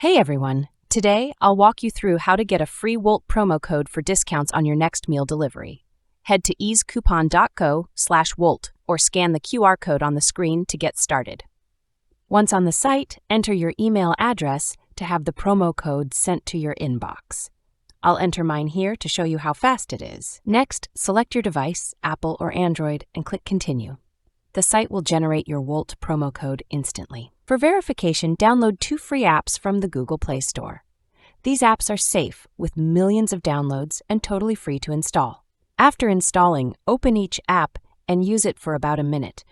Hey everyone! Today, I'll walk you through how to get a free Wolt promo code for discounts on your next meal delivery. Head to easecoupon.co/Wolt or scan the QR code on the screen to get started. Once on the site, enter your email address to have the promo code sent to your inbox. I'll enter mine here to show you how fast it is. Next, select your device, Apple or Android, and click Continue. The site will generate your Wolt promo code instantly. For verification, download 2 free apps from the Google Play Store. These apps are safe, with millions of downloads, and totally free to install. After installing, open each app and use it for about a minute.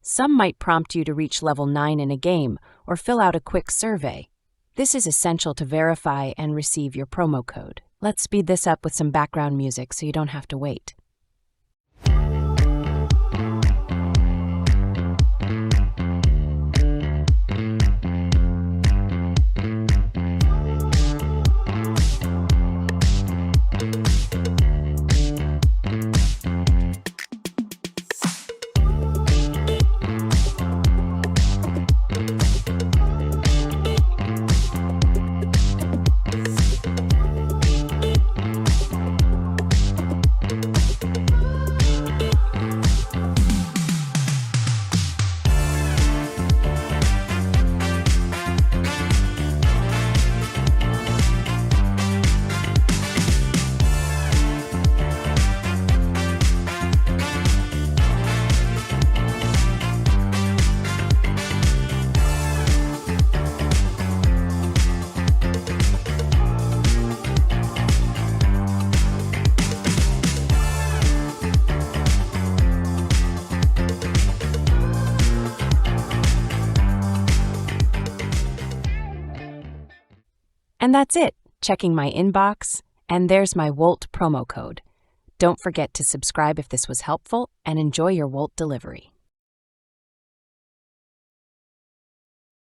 Some might prompt you to reach level 9 in a game or fill out a quick survey. This is essential to verify and receive your promo code. Let's speed this up with some background music so you don't have to wait. And that's it. Checking my inbox, and there's my Wolt promo code. Don't forget to subscribe if this was helpful, and enjoy your Wolt delivery.